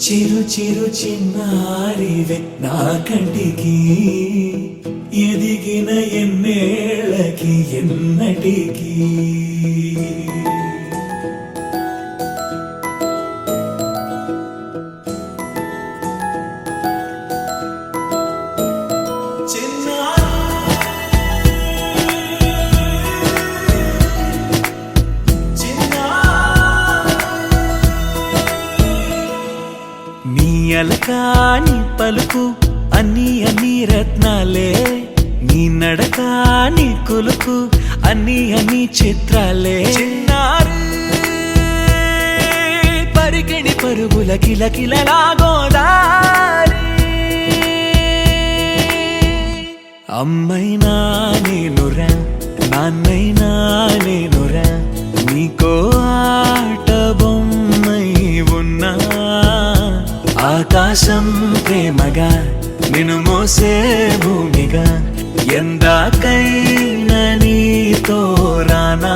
చిరు చిరు చిన్నారివే నా కంటికి ఎదిగిన ఎన్నేళ్ళకి ఎన్నటికి అలకాని పలుకు అన్ని అన్ని రత్నాలే నీ నడకాని కులుకు అన్ని అన్ని చిత్రాలే చిన్నారు పరికిణి పరుగుల కిలకిలలాగోదారి అమ్మైనా నేనురా నాన్నైనా నేనురా నీకో ఆట బొమ్మై ఉన్నా ఆకాశం ప్రేమగా నిన్ను మోసే భూమిగా ఎందాకైనా నీతో రానా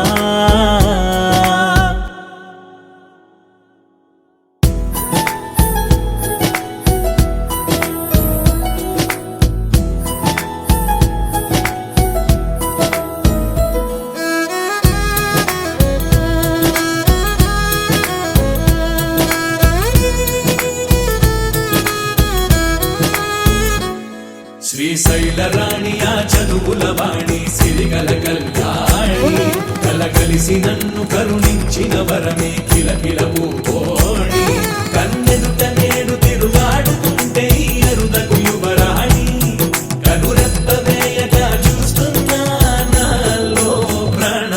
శ్రీశైల రాణి ఆ చదువుల వాణి సిరిగల కళ్యాణి కలగలిసి నన్ను కరుణించిన వరమే కిలకిల పూకోణి కన్నెదుట నేడు తిరుగాడుతుంటే అరుదకు యువరాణి కనురెప్ప వేయగా చూస్తున్నా నాలో ప్రాణ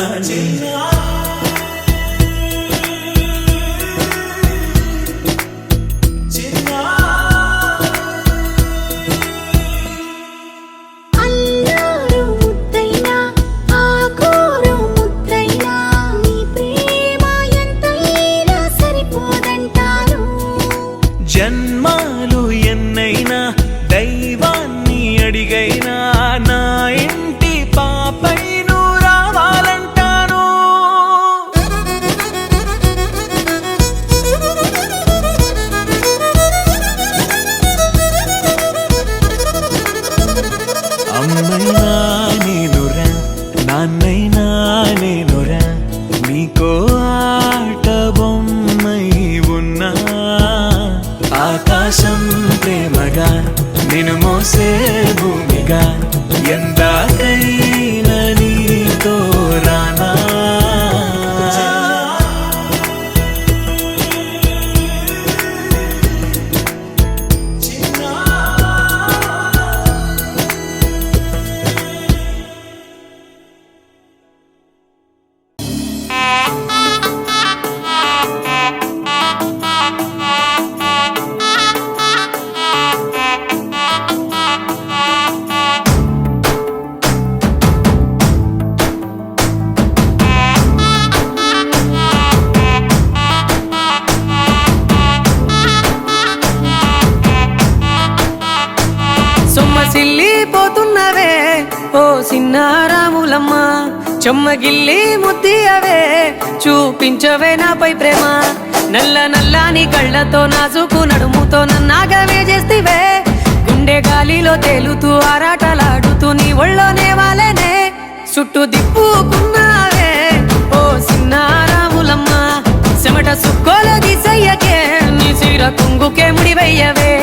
జన్మాలు ఎన్నైనా దైవాన్ని అడిగైనా నా ఇంటి పాపై నువ్వు రావాలంటాను అమ్మైనా నేనురా నాన్నైనా నేనురా నీకో ఆట బొమ్మై ఉన్నా ఆకాశం ప్రేమగా నిన్ను మోసే భూమిగా ఎందాకైనా నీతో రానా పోతున్నవే ఓ సిన్నారాములమ్మ చెమ్మగిల్లి ముద్దియవే చూపించవే నాపై ప్రేమ నల్ల నల్లాని కళ్ళతో నాజుకు నడుముతో నన్నాగవే చేస్తివే గుండె గాలిలో తేలుతూ ఆరాటలాడుతూ నీ ఒళ్ళోనే వాలేనే చుట్టూ దిప్పుకున్నావే ఓ సిన్నారాములమ్మ చెమట సుక్కోలో దిశయ్యకే నీ చీర కుంగుకే ముడివయ్యవే